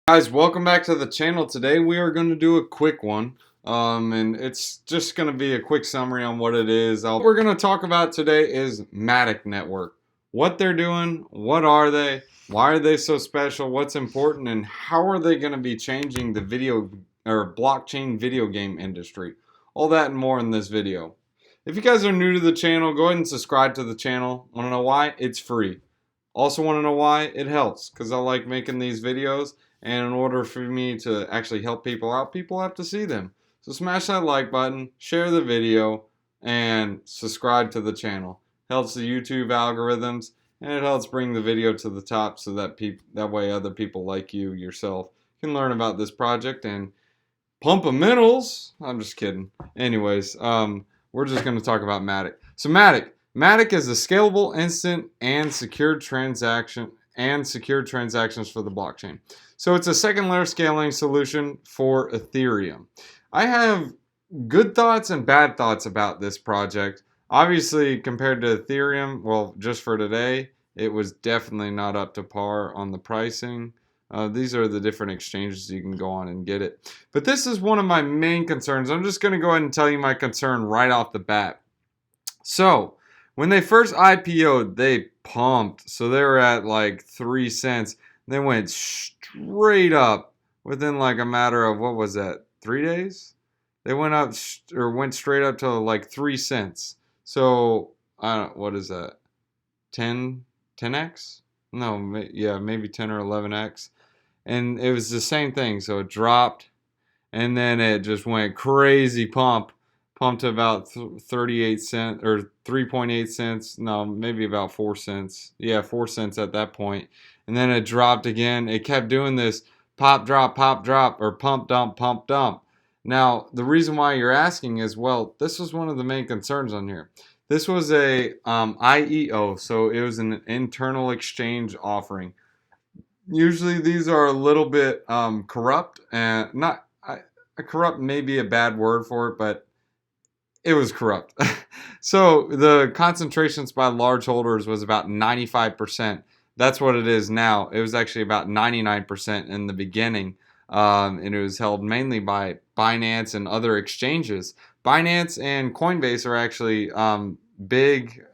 Guys, welcome back to the channel. Today we are going to do a quick one, and it's just going to be a quick summary on what it is. What we're going to talk about today is Matic Network. What they're doing, what are they, why are they so special, what's important, and how are they going to be changing the video or blockchain video game industry. All that and more in this video. If you guys are new to the channel, go ahead and subscribe to the channel. Want to know why? It's free. Also want to know why? It helps because I like making these videos. And in order for me to actually help people out, people have to see them. So smash that like button, share the video, and subscribe to the channel. Helps the YouTube algorithms, and it helps bring the video to the top so that that way other people like you yourself can learn about this project and Pumpamentals. I'm just kidding. Anyways, we're just going to talk about Matic. So Matic is a scalable, instant, and secured transactions for the blockchain. So it's a second layer scaling solution for Ethereum. I have good thoughts and bad thoughts about this project. Obviously, compared to Ethereum, well, just for today, it was definitely not up to par on the pricing. These are the different exchanges you can go on and get it. But this is one of my main concerns. I'm just going to go ahead and tell you my concern right off the bat. So, when they first IPO'd, they pumped. So they were at like 3 cents. They went straight up within like a matter of, what was that, 3 days? They went up or went straight up to like 3 cents. So, I don't, what is that? 10x? No, yeah, maybe 10 or 11x. And it was the same thing. So it dropped and then it just went crazy pumped to about 38 cents or 3.8 cents. No, maybe about 4 cents. Yeah, 4 cents at that point. And then it dropped again. It kept doing this pop, drop, or pump, dump. Now, the reason why you're asking is, well, this was one of the main concerns on here. This was a IEO, so it was an internal exchange offering. Usually these are a little bit corrupt, and not corrupt may be a bad word for it, but it was corrupt. So the concentrations by large holders was about 95%. That's what it is now. It was actually about 99% in the beginning, and it was held mainly by Binance and other exchanges. Binance and Coinbase are actually big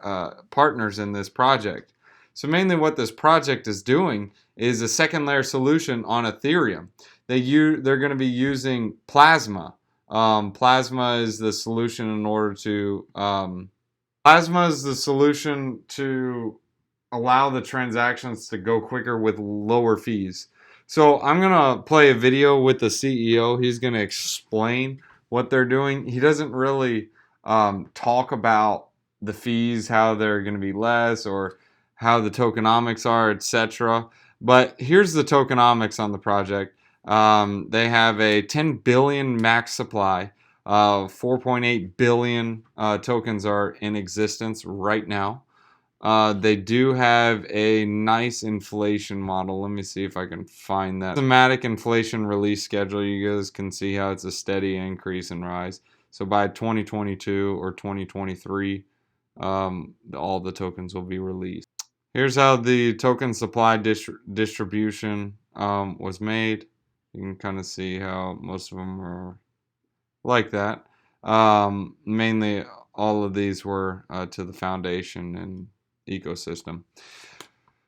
partners in this project. So mainly what this project is doing is a second layer solution on Ethereum. They're going to be using Plasma. Plasma is the solution to allow the transactions to go quicker with lower fees. So I'm going to play a video with the CEO. He's going to explain what they're doing. He doesn't really talk about the fees, how they're going to be less, or how the tokenomics are, etc. But here's the tokenomics on the project. They have a 10 billion max supply. 4.8 billion tokens are in existence right now. They do have a nice inflation model. Let me see if I can find that. Systematic inflation release schedule. You guys can see how it's a steady increase and rise. So by 2022 or 2023, all the tokens will be released. Here's how the token supply distribution was made. You can kind of see how most of them are like that. Mainly all of these were to the foundation and ecosystem.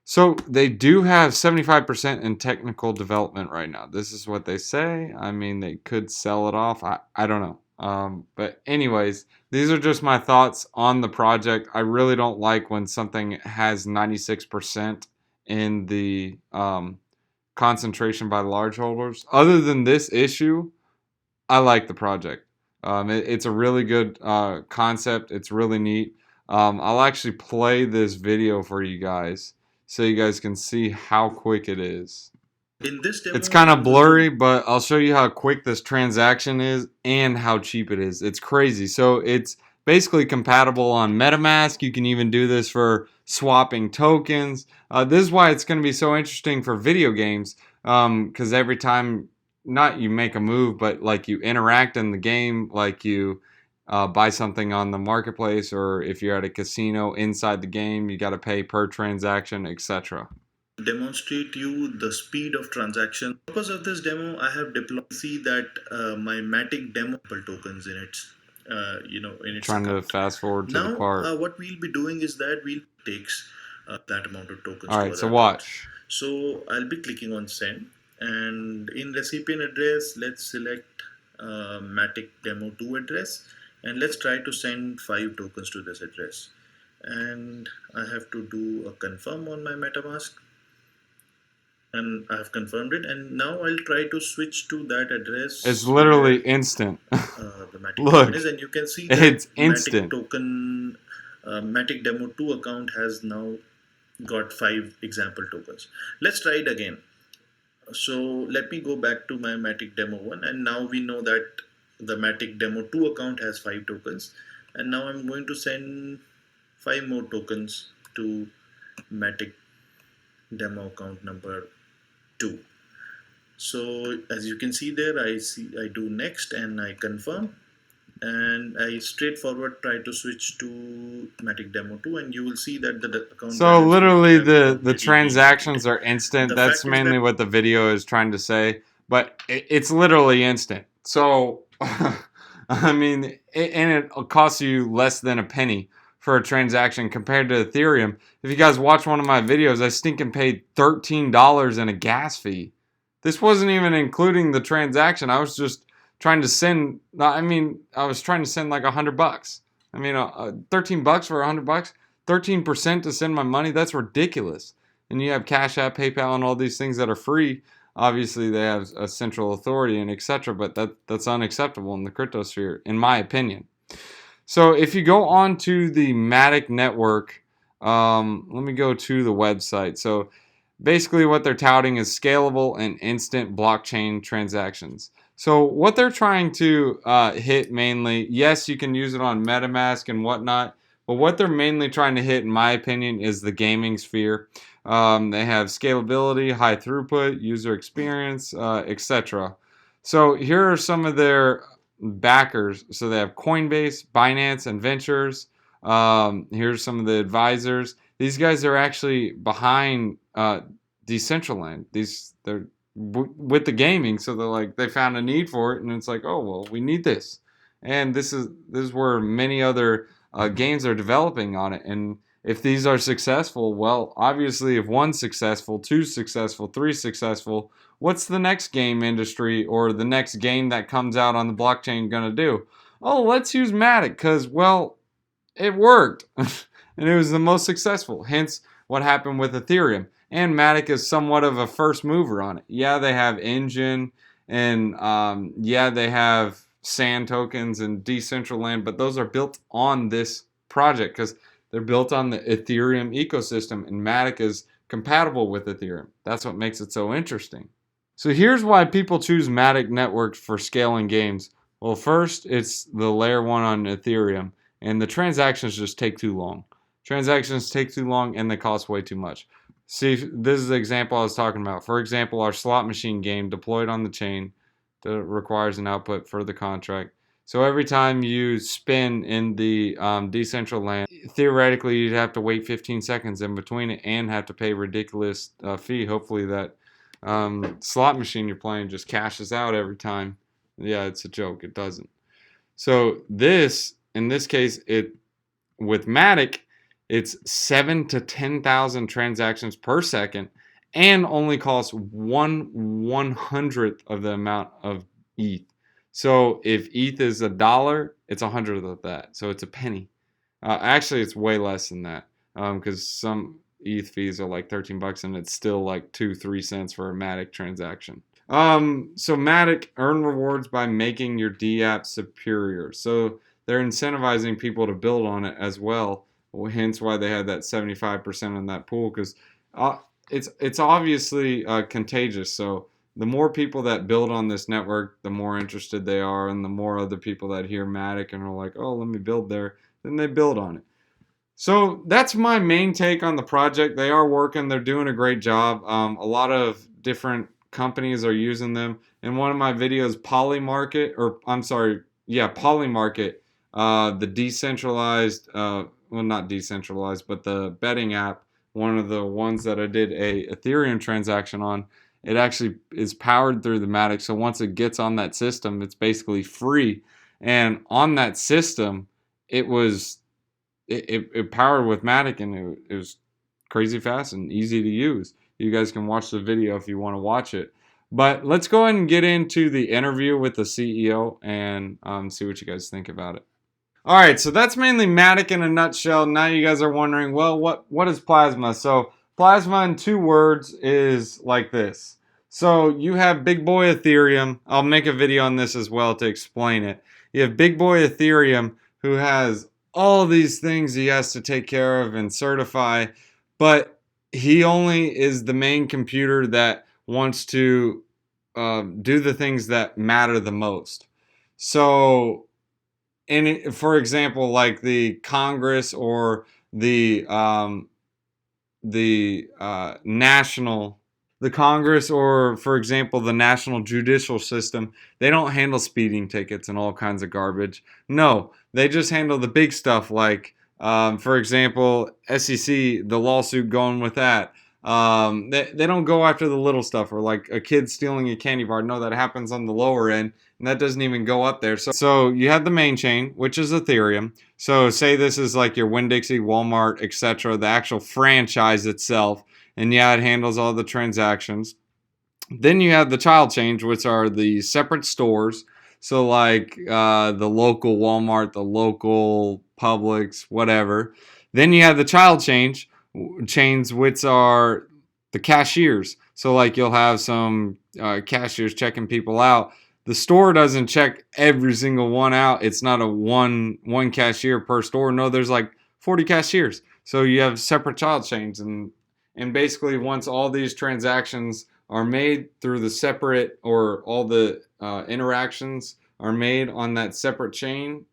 So they do have 75% in technical development right now. This is what they say. I mean, they could sell it off. I don't know. But anyways, these are just my thoughts on the project. I really don't like when something has 96% in the concentration by large holders. Other than this issue, I like the project. It's a really good concept. It's really neat. I'll actually play this video for you guys so you guys can see how quick it is. It's kind of blurry, but I'll show you how quick this transaction is and how cheap it is. It's crazy. So it's basically compatible on MetaMask. You can even do this for swapping tokens. This is why it's going to be so interesting for video games, because every time, not you make a move, but like you interact in the game, like you buy something on the marketplace, or if you're at a casino inside the game, you got to pay per transaction, etc. demonstrate you the speed of transaction. Purpose of this demo, I have deployed. See that my Matic demo tokens in its in its Trying to account. fast forward to the Now, part. what we'll be doing is that we'll takes that amount of All tokens to right, so other accounts. watch. So I'll be clicking on send, and in recipient address, let's select Matic demo 2 address, and let's try to send 5 tokens to this address. And I have to do a confirm on my MetaMask, and I have confirmed it. And now I'll try to switch to that It's address literally where instant. the Matic token is, Look, and you can see that it's Matic instant. token, Matic Demo 2 account has now got 5 example tokens. Let's try it again. So let me go back to my Matic Demo 1, and now we know that the Matic Demo 2 account has 5 tokens, and now I'm going to send 5 more tokens to Matic Demo account number 2. So as you can see there, I do next and I confirm, and I straightforward try to switch to Matic Demo 2, and you will see that the account So balance will literally have the completely been transactions depleted. are instant. The That's fact is that mainly what the video is trying to say, but it's literally instant. So I mean, and it costs you less than a penny for a transaction compared to Ethereum. If you guys watch one of my videos, I stinking paid $13 in a gas fee. This wasn't even including the transaction. I was just trying to send. I mean, I was trying to send like $100. I mean, $13 for $100. 13% to send my money, that's ridiculous. And you have Cash App, PayPal, and all these things that are free. Obviously, they have a central authority and etc. But that's unacceptable in the crypto sphere, in my opinion. So if you go on to the Matic network, let me go to the website. So basically, what they're touting is scalable and instant blockchain transactions. So what they're trying to hit mainly, yes, you can use it on MetaMask and whatnot, but what they're mainly trying to hit, in my opinion, is the gaming sphere. They have scalability, high throughput, user experience, etc. So here are some of their backers. So they have Coinbase, Binance, and Ventures. Here's some of the advisors. These guys are actually behind Decentraland. They're with the gaming, so they're like they found a need for it, and it's like, oh well, we need this, and this is where many other games are developing on it. And if these are successful, well, obviously, if one's successful, two's successful, three's successful, what's the next game industry or the next game that comes out on the blockchain gonna do? Oh, let's use Matic because well, it worked, and it was the most successful. Hence, what happened with Ethereum. And Matic is somewhat of a first mover on it. Yeah, they have Engine, and yeah, they have Sand tokens and Decentraland, but those are built on this project because they're built on the Ethereum ecosystem, and Matic is compatible with Ethereum. That's what makes it so interesting. So here's why people choose Matic networks for scaling games. Well, first, it's the layer one on Ethereum, and the transactions just take too long. Transactions take too long and they cost way too much. See, this is the example I was talking about. For example, our slot machine game deployed on the chain that requires an output for the contract. So every time you spin in the Decentraland, theoretically you'd have to wait 15 seconds in between it and have to pay a ridiculous fee. Hopefully that slot machine you're playing just cashes out every time. Yeah, it's a joke. It doesn't. So this, in this case, it with Matic, it's 7 to 10,000 transactions per second, and only costs 1/100th of the amount of ETH. So if ETH is $1, it's 100th of that. So it's a penny. Actually, it's way less than that because some ETH fees are like $13, and it's still like 2-3 cents for a Matic transaction. So Matic earn rewards by making your DApp superior. So they're incentivizing people to build on it as well. Hence why they had that 75% on that pool because uh, it's obviously contagious. So the more people that build on this network, the more interested they are, and the more other people that hear Matic and are like, oh, let me build there, then they build on it. So that's my main take on the project. They are working, they're doing a great job. A lot of different companies are using them. In one of my videos, Polymarket, or I'm sorry, yeah, Polymarket, the decentralized, well, not decentralized, but the betting app one of the ones that I did a Ethereum transaction on, it actually is powered through the Matic. So once it gets on that system, it's basically free. And on that system, it was it powered with Matic, and it was crazy fast and easy to use. You guys can watch the video if you want to watch it. But let's go ahead and get into the interview with the CEO and see what you guys think about it. All right, so that's mainly Matic in a nutshell. Now you guys are wondering, well, what is Plasma? So Plasma in 2 words is like this. So you have Big Boy Ethereum. I'll make a video on this as well to explain it. You have Big Boy Ethereum, who has all these things he has to take care of and certify, but he only is the main computer that wants to do the things that matter the most. So for example, like the Congress or the national, the Congress, or for example, the national judicial system, they don't handle speeding tickets and all kinds of garbage. No, they just handle the big stuff, like, for example, SEC, the lawsuit going with that. They don't go after the little stuff, or like a kid stealing a candy bar. No, that happens on the lower end, and that doesn't even go up there. So you have the main chain, which is Ethereum. So say this is like your Winn-Dixie, Walmart, etc., the actual franchise itself, and yeah, it handles all the transactions. Then you have the child chain, which are the separate stores. So like the local Walmart, the local Publix, whatever. Then you have the child chains, which are the cashiers. So like you'll have some cashiers checking people out. The store doesn't check every single one out. It's not a one cashier per store. No, there's like 40 cashiers. So you have separate child chains, and basically once all these transactions are made through the separate, or all the interactions are made on that separate chain,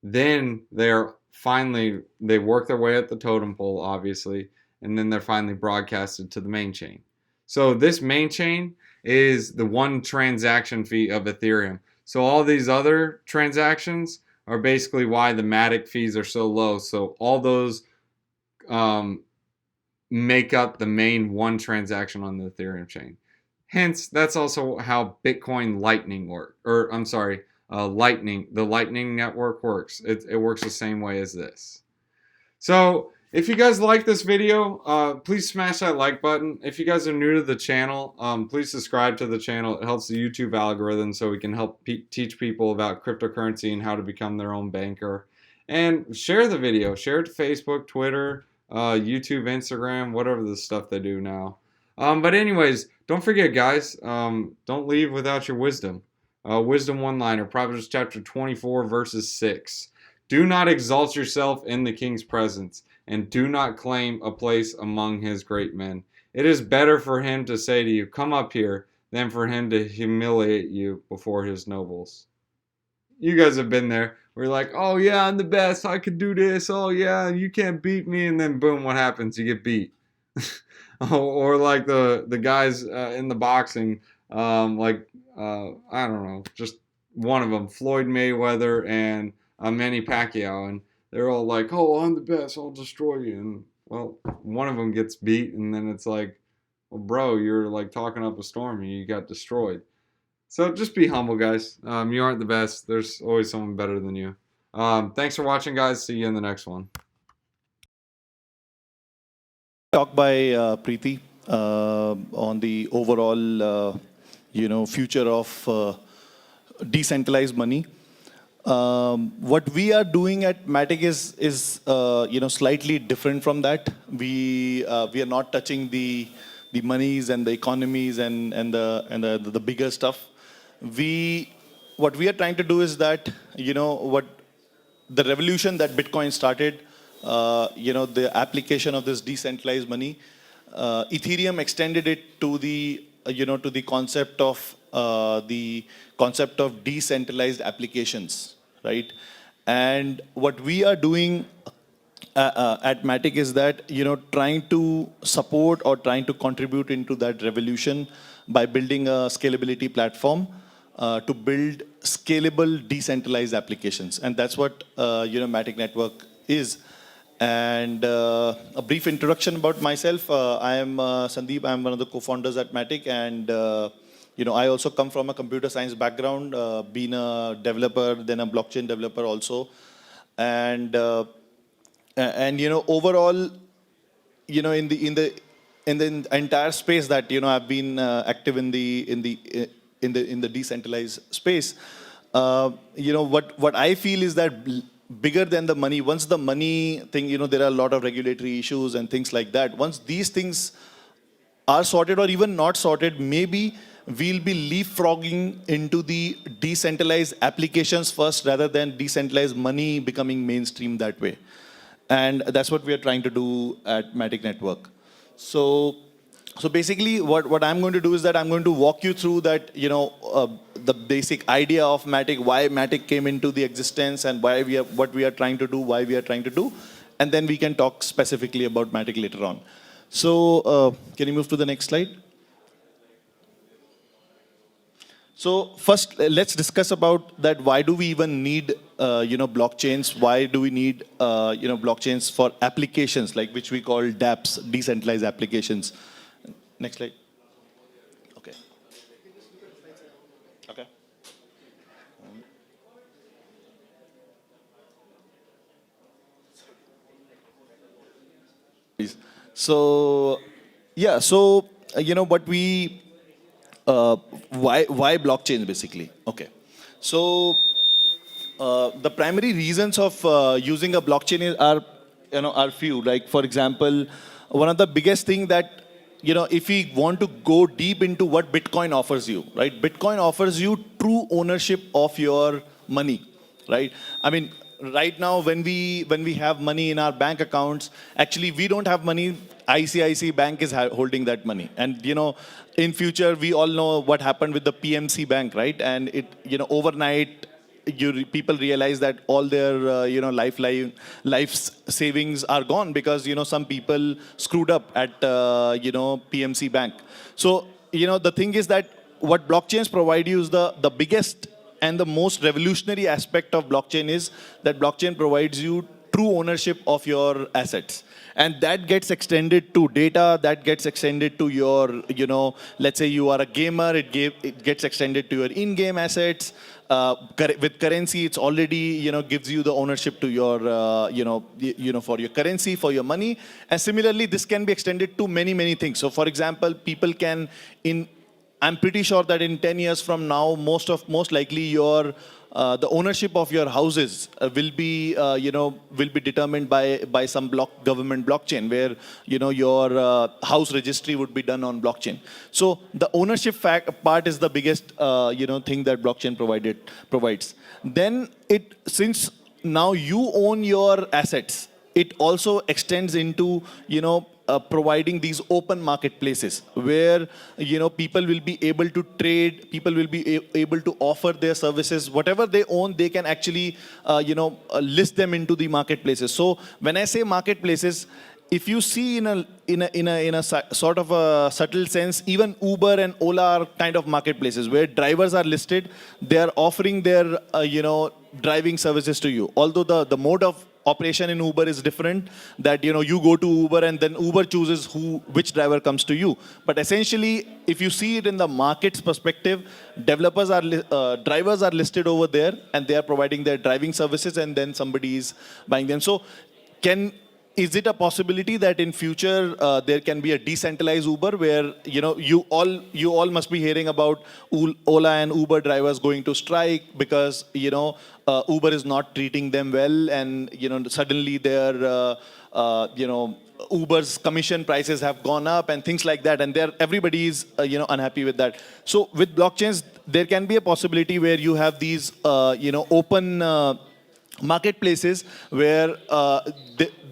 then they work their way up the totem pole, obviously, and then they're finally broadcasted to the main chain. So this main chain is the one transaction fee of Ethereum. So all these other transactions are basically why the Matic fees are so low. So all those make up the main one transaction on the Ethereum chain. Hence, that's also how Bitcoin Lightning works. Or I'm sorry, Lightning. The Lightning network works. It works the same way as this. So if you guys like this video, please smash that like button. If you guys are new to the channel, please subscribe to the channel. It helps the YouTube algorithm, so we can help teach people about cryptocurrency and how to become their own banker. And share the video. Share it to Facebook, Twitter, YouTube, Instagram, whatever the stuff they do now. But anyways, don't forget, guys, don't leave without your wisdom. Wisdom one-liner, Proverbs chapter 24, verses 6. Do not exalt yourself in the king's presence, and do not claim a place among his great men. It is better for him to say to you, come up here, than for him to humiliate you before his nobles. You guys have been there. We're like, oh yeah, I'm the best. I could do this. Oh yeah, you can't beat me. And then boom, what happens? You get beat. Or like the guys in the boxing, I don't know, just one of them, Floyd Mayweather and Manny Pacquiao, and they're all like, "Oh, I'm the best. I'll destroy you." And well, one of them gets beat, and then it's like, "Well, bro, you're like talking up a storm, and you got destroyed." So just be humble, guys. You aren't the best. There's always someone better than you. Thanks for watching, guys. See you in the next one. Talk by Preeti on the overall, future of decentralized money. What we are doing at Matic is slightly different from that. We are not touching the monies and the economies and the bigger stuff. What we are trying to do is that what the revolution that Bitcoin started. The application of this decentralized money, Ethereum extended it to the concept of decentralized applications, right? And what we are doing at Matic is that trying to support or trying to contribute into that revolution by building a scalability platform to build scalable decentralized applications, and that's what Matic Network is. And a brief introduction about myself. I am Sandeep. I am one of the co-founders at Matic, and I also come from a computer science background, being a developer, then a blockchain developer also, and overall, in the entire space that I've been active in the decentralized space. What I feel is that bigger than the money, once the money thing, there are a lot of regulatory issues and things like that. Once these things are sorted or even not sorted, maybe we'll be leapfrogging into the decentralized applications first rather than decentralized money becoming mainstream that way. And that's what we are trying to do at Matic Network. So basically, what I'm going to do is that I'm going to walk you through that, the basic idea of Matic, why Matic came into the existence, and what we are trying to do, why we are trying to do, and then we can talk specifically about Matic later on. So can you move to the next slide? So first, let's discuss about that. Why do we even need, blockchains? Why do we need, blockchains for applications like which we call dApps, decentralized applications? Next slide. Okay. Okay. Please. So yeah. So what we why blockchain basically? Okay. So the primary reasons of using a blockchain are few. Like for example, one of the biggest thing that if we want to go deep into what Bitcoin offers you, right? Bitcoin offers you true ownership of your money, right? I mean, right now when we have money in our bank accounts, actually we don't have money. ICICI Bank is holding that money, and in future we all know what happened with the PMC Bank, right? And it overnight people realize that all their life savings are gone because some people screwed up at PMC Bank. So the thing is that what blockchains provide you is the biggest and the most revolutionary aspect of blockchain is that blockchain provides you true ownership of your assets. And that gets extended to data, that gets extended to your, let's say you are a gamer, it gets extended to your in-game assets. With currency, it's already, gives you the ownership to your, for your currency, for your money. And similarly, this can be extended to many, many things. So for example, people can, I'm pretty sure that in 10 years from now, most likely your the ownership of your houses will be determined by some government blockchain where your house registry would be done on blockchain. So the ownership part is the biggest thing that blockchain provides. Then since now you own your assets, it also extends into providing these open marketplaces where people will be able to trade, people will be able to offer their services, whatever they own, they can actually list them into the marketplaces. So when I say marketplaces, if you see in a sort of a subtle sense, even Uber and Ola are kind of marketplaces where drivers are listed. They are offering their driving services to you. Although the mode of operation in Uber is different, that you go to Uber and then Uber chooses which driver comes to you. But essentially, if you see it in the market's perspective, drivers are listed over there and they are providing their driving services, and then somebody is buying them. So is it a possibility that in future there can be a decentralized Uber where you all must be hearing about Ola and Uber drivers going to strike because Uber is not treating them well, and suddenly their Uber's commission prices have gone up and things like that, and everybody is unhappy with that. So with blockchains, there can be a possibility where you have these open marketplaces where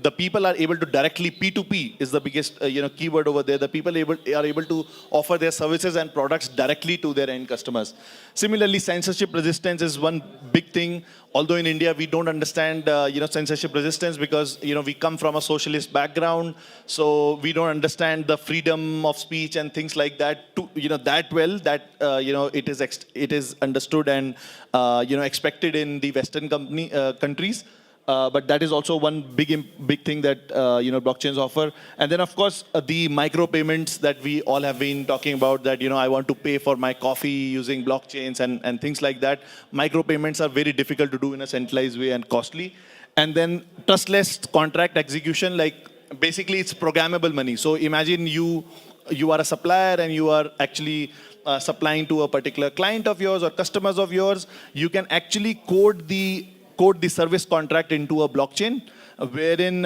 the people are able to directly, P2P is the biggest keyword over there. The people are able to offer their services and products directly to their end customers. Similarly, censorship resistance is one big thing. Although in India we don't understand censorship resistance because we come from a socialist background, so we don't understand the freedom of speech and things like that that well, that it is understood and expected in the Western countries. But that is also one big thing that blockchains offer. And then of course the micro payments that we all have been talking about, that I want to pay for my coffee using blockchains and things like that. Micro payments are very difficult to do in a centralized way and costly. And then trustless contract execution, like basically it's programmable money. So imagine you are a supplier and you are actually supplying to a particular client of yours or customers of yours. You can actually code the service contract into a blockchain, wherein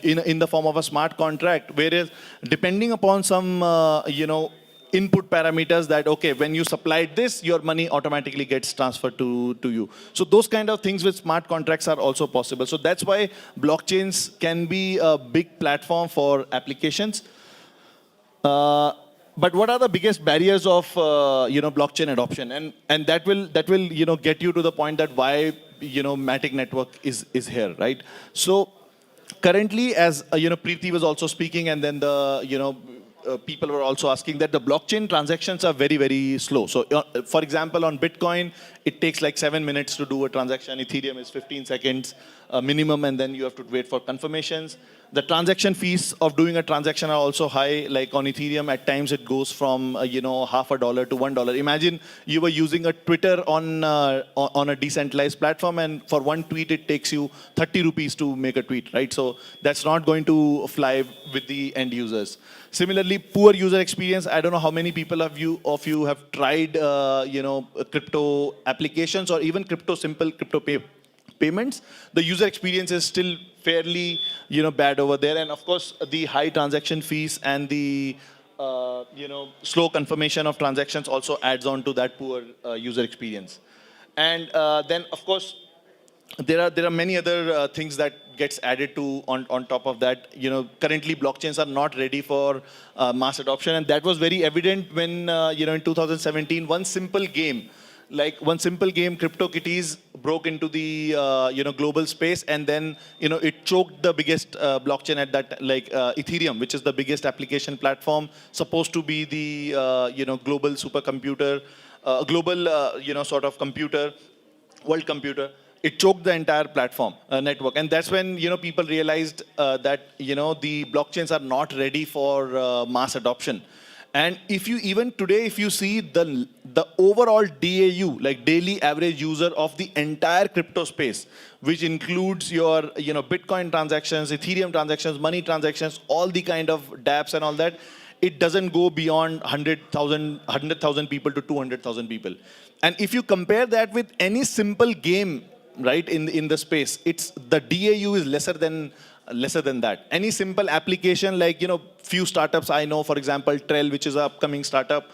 in the form of a smart contract, whereas depending upon some input parameters, that okay, when you supplied this, your money automatically gets transferred to you. So those kind of things with smart contracts are also possible. So that's why blockchains can be a big platform for applications. But what are the biggest barriers of blockchain adoption? And that will get you to the point that why Matic Network is here, right? So currently, as Preeti was also speaking, and then the people were also asking, that the blockchain transactions are very, very slow. So for example, on Bitcoin, it takes like 7 minutes to do a transaction. Ethereum is 15 seconds minimum, and then you have to wait for confirmations. The transaction fees of doing a transaction are also high. Like on Ethereum, at times it goes from $0.50 to $1. Imagine you were using a Twitter on a decentralized platform, and for one tweet it takes you 30 rupees to make a tweet, right? So that's not going to fly with the end users. Similarly, poor user experience. I don't know how many people of you have tried crypto applications or even simple crypto payments. The user experience is still fairly bad over there, and of course the high transaction fees and the slow confirmation of transactions also adds on to that poor user experience. And then of course there are many other things that gets added to on top of that. Currently blockchains are not ready for mass adoption, and that was very evident when in 2017 one simple game, CryptoKitties, broke into the global space, and then it choked the biggest blockchain at that, Ethereum, which is the biggest application platform, supposed to be the global supercomputer, global sort of computer, world computer. It choked the entire platform network, and that's when people realized that the blockchains are not ready for mass adoption. And if you see the overall DAU, like daily average user of the entire crypto space, which includes your Bitcoin transactions, Ethereum transactions, money transactions, all the kind of dApps and all that, it doesn't go beyond 100,000 people to 200,000 people. And if you compare that with any simple game, right, in the space, it's the DAU is lesser than that. Any simple application, like few startups I know, for example Trell, which is an upcoming startup,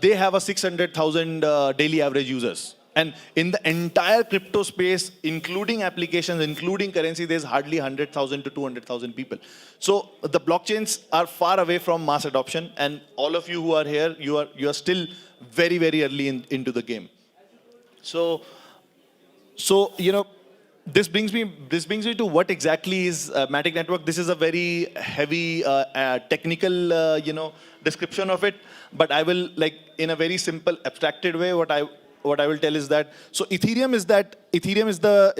they have a 600,000 daily average users. And in the entire crypto space, including applications, including currency, there's hardly 100,000 to 200,000 people. So the blockchains are far away from mass adoption, and all of you who are here, you are still very, very early into the game. So this brings me to what exactly is Matic Network. This is a very heavy technical description of it, but I will, in a very simple abstracted way, what I will tell is that, so Ethereum is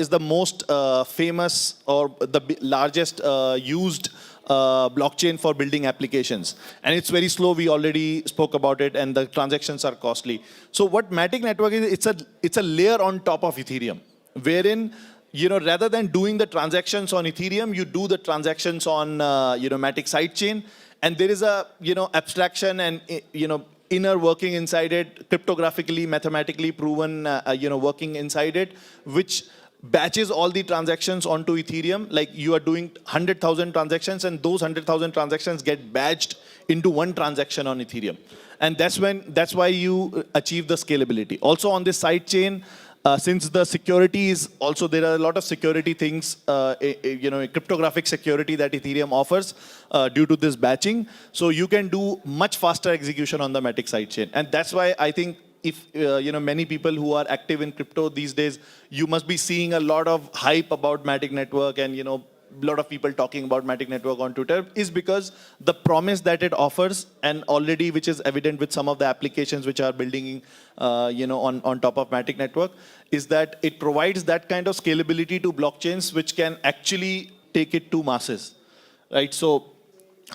the most famous or the largest used blockchain for building applications, and it's very slow. We already spoke about it, and the transactions are costly. So what Matic Network is, it's a layer on top of Ethereum, wherein rather than doing the transactions on Ethereum, you do the transactions on Matic sidechain, and there is a abstraction and inner working inside it, cryptographically, mathematically proven working inside it, which batches all the transactions onto Ethereum. Like you are doing 100,000 transactions, and those 100,000 transactions get batched into one transaction on Ethereum, and that's why you achieve the scalability. Also on this sidechain, since the security is also, there are a lot of security things, cryptographic security that Ethereum offers due to this batching. So you can do much faster execution on the Matic sidechain. And that's why I think if many people who are active in crypto these days, you must be seeing a lot of hype about Matic Network, and lot of people talking about Matic Network on Twitter is because the promise that it offers, and already which is evident with some of the applications which are building, on top of Matic Network, is that it provides that kind of scalability to blockchains which can actually take it to masses, right? So.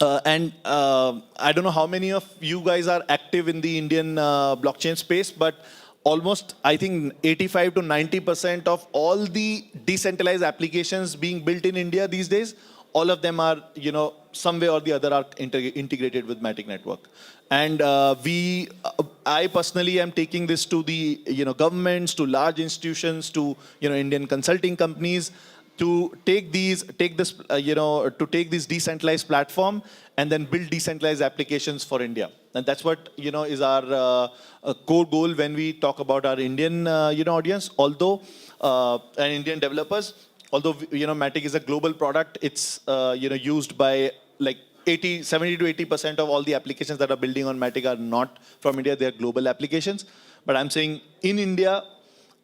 I don't know how many of you guys are active in the Indian blockchain space, but almost, I think, 85 to 90% of all the decentralized applications being built in India these days, all of them are, some way or the other are integrated with Matic Network. And I personally am taking this to the, governments, to large institutions, to, Indian consulting companies, to take this decentralized platform and then build decentralized applications for India. And that's what, is our core goal when we talk about our Indian, audience. Although, and Indian developers, although, Matic is a global product, it's, used by like 70 to 80% of all the applications that are building on Matic are not from India, they're global applications. But I'm saying in India,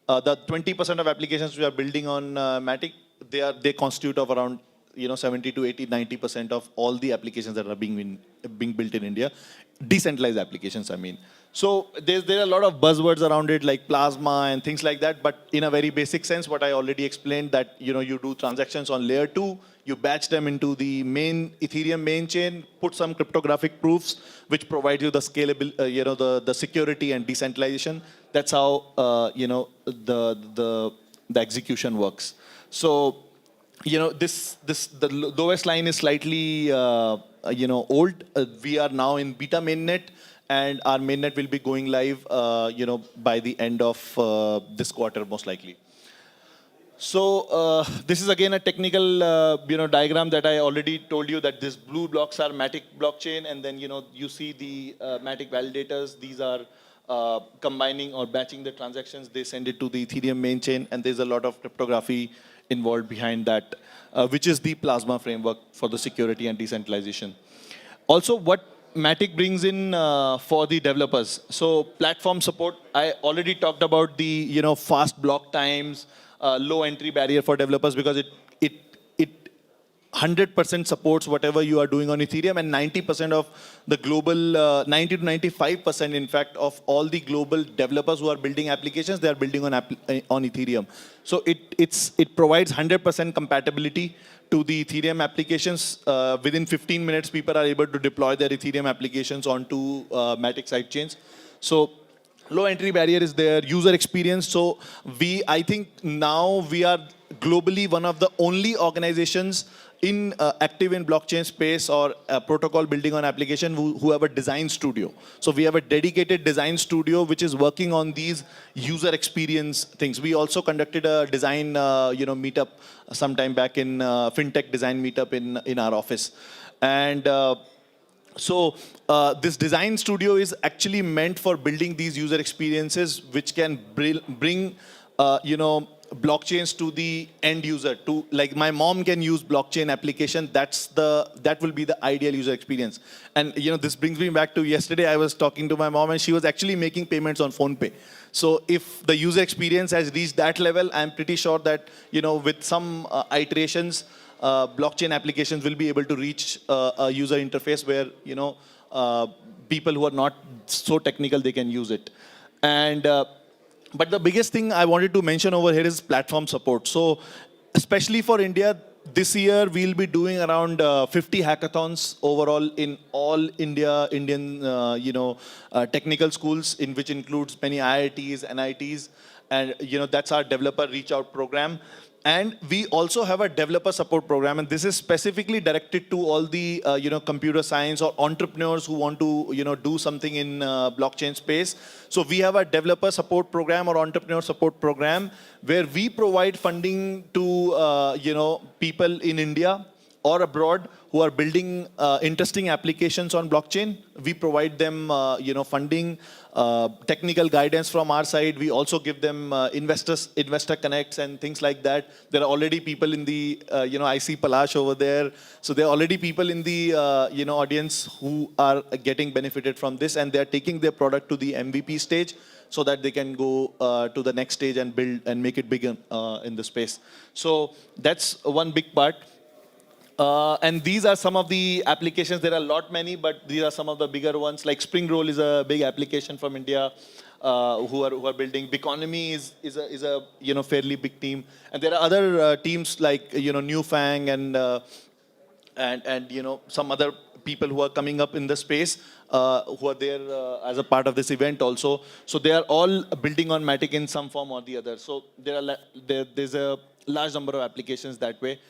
the 20% of applications we are building on Matic, they constitute of around 70 to 80, 90% of all the applications that are being built in India, decentralized applications, I mean. So there are a lot of buzzwords around it like Plasma and things like that, but in a very basic sense, what I already explained, that you do transactions on layer 2, you batch them into the main Ethereum main chain, put some cryptographic proofs, which provide you the scalable, the security and decentralization. That's how the execution works. So, the lowest line is slightly, old. We are now in beta mainnet, and our mainnet will be going live, by the end of this quarter, most likely. So this is again a technical, diagram that I already told you that these blue blocks are Matic blockchain, and then, you see the Matic validators. These are combining or batching the transactions. They send it to the Ethereum main chain, and there's a lot of cryptography involved behind that, which is the Plasma framework for the security and decentralization. Also, what Matic brings in for the developers. So platform support, I already talked about the fast block times, low entry barrier for developers, because it 100% supports whatever you are doing on Ethereum, and 90% of the global, 90 to 95% in fact of all the global developers who are building applications, they are building on Ethereum. So it provides 100% compatibility to the Ethereum applications. Within 15 minutes, people are able to deploy their Ethereum applications onto Matic sidechains. So low entry barrier is there, user experience. So I think now we are globally one of the only organizations active in blockchain space or protocol building on application who have a design studio. So we have a dedicated design studio which is working on these user experience things. We also conducted a design meetup sometime back in fintech design meetup in our office. And so this design studio is actually meant for building these user experiences which can bring blockchains to the end user. To like my mom can use blockchain application. That will be the ideal user experience. And this brings me back to yesterday. I was talking to my mom and she was actually making payments on PhonePe. So if the user experience has reached that level, I'm pretty sure that with some iterations, blockchain applications will be able to reach a user interface where people who are not so technical, they can use it. And but the biggest thing I wanted to mention over here is platform support. So especially for India, this year we'll be doing around 50 hackathons overall in all Indian technical schools, in which includes many IITs, NITs, and that's our developer reach out program. And we also have a developer support program, and this is specifically directed to all the computer science or entrepreneurs who want to do something in blockchain space. So we have a developer support program or entrepreneur support program where we provide funding to people in India or abroad who are building interesting applications on blockchain. We provide them funding, technical guidance from our side. We also give them investor connects and things like that. There are already people in the I see Palash over there. So there are already people in the audience who are getting benefited from this, and they are taking their product to the MVP stage so that they can go to the next stage and build and make it bigger in the space. So that's one big part. And these are some of the applications. There are a lot many, but these are some of the bigger ones. Like Spring Roll is a big application from India, who are building. Biconomy is a fairly big team, and there are other teams like Newfang and some other people who are coming up in the space, who are there as a part of this event also. So they are all building on Matic in some form or the other. So there's a large number of applications that way.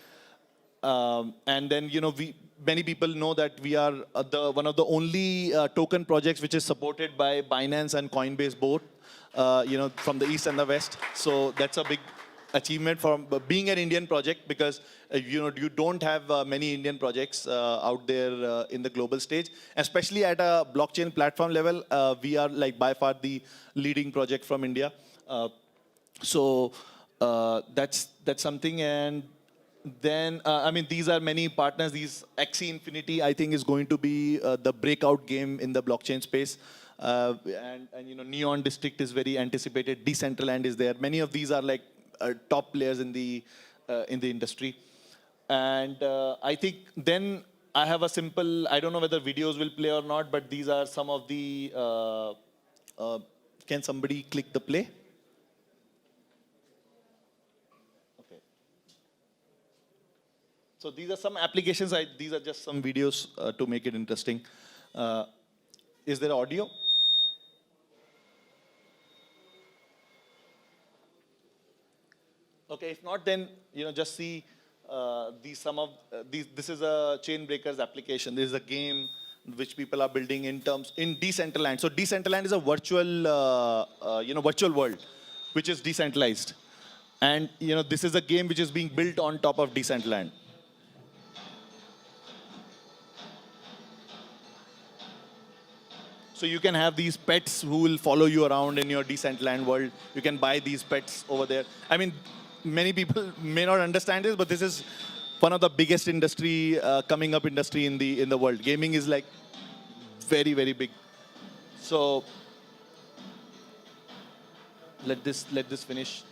And then many people know that we are one of the only token projects which is supported by Binance and Coinbase both, from the east and the west. So that's a big achievement from being an Indian project, because you don't have many Indian projects out there in the global stage, especially at a blockchain platform level. We are like by far the leading project from India. So that's something. And then these are many partners. These Axie Infinity, I think, is going to be the breakout game in the blockchain space. And Neon District is very anticipated. Decentraland is there. Many of these are like top players in the industry. And I think then I have a simple, I don't know whether videos will play or not, but these are some of the, can somebody click the play? Okay. So these are some applications. These are just some videos to make it interesting. Is there audio? Okay, if not, then just see these. This is a Chainbreakers application. This is a game which people are building in Decentraland. So Decentraland is a virtual world, which is decentralized, and this is a game which is being built on top of Decentraland. So you can have these pets who will follow you around in your Decentraland world. You can buy these pets over there. Many people may not understand this, but this is one of the biggest coming up industry in the world. Gaming is like very, very big. So let this finish.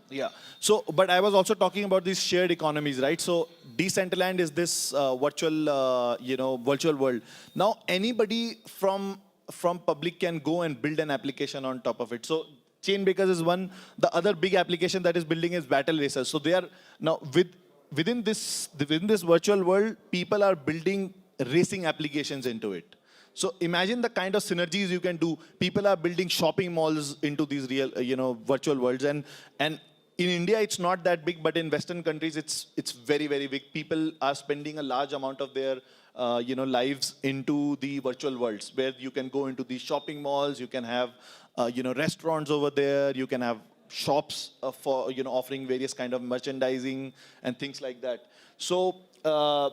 Yeah. So, but I was also talking about these shared economies, right? So Decentraland is this virtual world. Now anybody from public can go and build an application on top of it. So Chainbreakers is one. The other big application that is building is Battle Racers. So they are now within this virtual world, people are building racing applications into it. So imagine the kind of synergies you can do. People are building shopping malls into these real, virtual worlds. And in India, it's not that big, but in Western countries, it's very, very big. People are spending a large amount of their lives into the virtual worlds, where you can go into these shopping malls, you can have, restaurants over there, you can have shops for, offering various kind of merchandising and things like that. So, the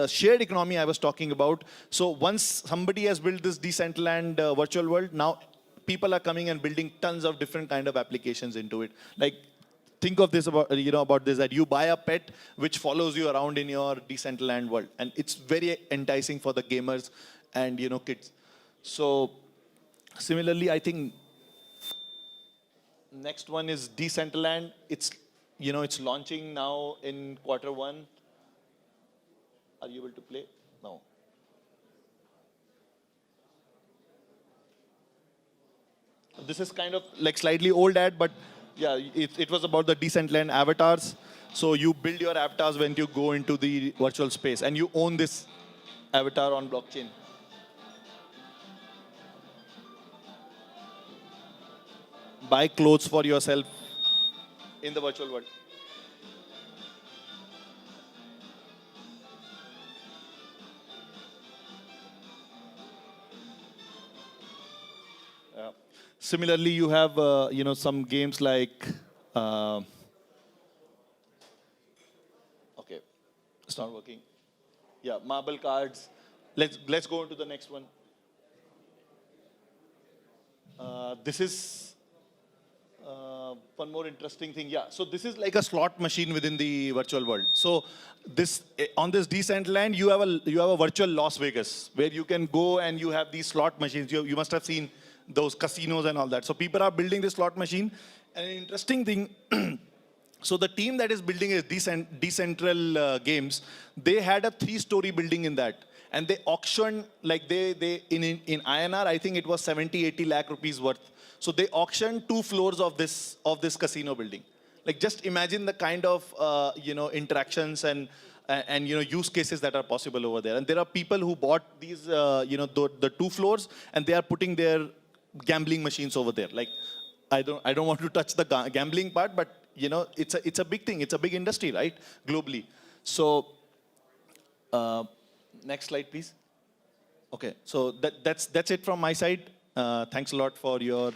shared economy I was talking about. So once somebody has built this Decentraland virtual world, now people are coming and building tons of different kind of applications into it. Like, think of this about this, that you buy a pet which follows you around in your Decentraland world, and it's very enticing for the gamers and kids. So similarly, I think next one is Decentraland. It's launching now in Q1. Are you able to play? No. This is kind of like slightly old ad, but yeah, it was about the Decentraland avatars. So you build your avatars when you go into the virtual space, and you own this avatar on blockchain. Buy clothes for yourself in the virtual world. Similarly, you have some games like okay, it's not working. Yeah, marble cards. Let's go into the next one. This is one more interesting thing. Yeah, so this is like a slot machine within the virtual world. So on this Decentraland, you have a virtual Las Vegas where you can go and you have these slot machines. You must have seen those casinos and all that. So people are building this slot machine. And an interesting thing, so the team that is building is Decentral Games. They had a 3-story building in that. And they auctioned, like in INR, I think it was 70, 80 lakh rupees worth. So they auctioned 2 floors of this casino building. Like just imagine the kind of interactions and use cases that are possible over there. And there are people who bought these the 2 floors, and they are putting their gambling machines over there. Like I don't want to touch the gambling part, but it's a big thing. It's a big industry, right? Globally. So next slide, please. Okay, so that's it from my side. Thanks a lot for your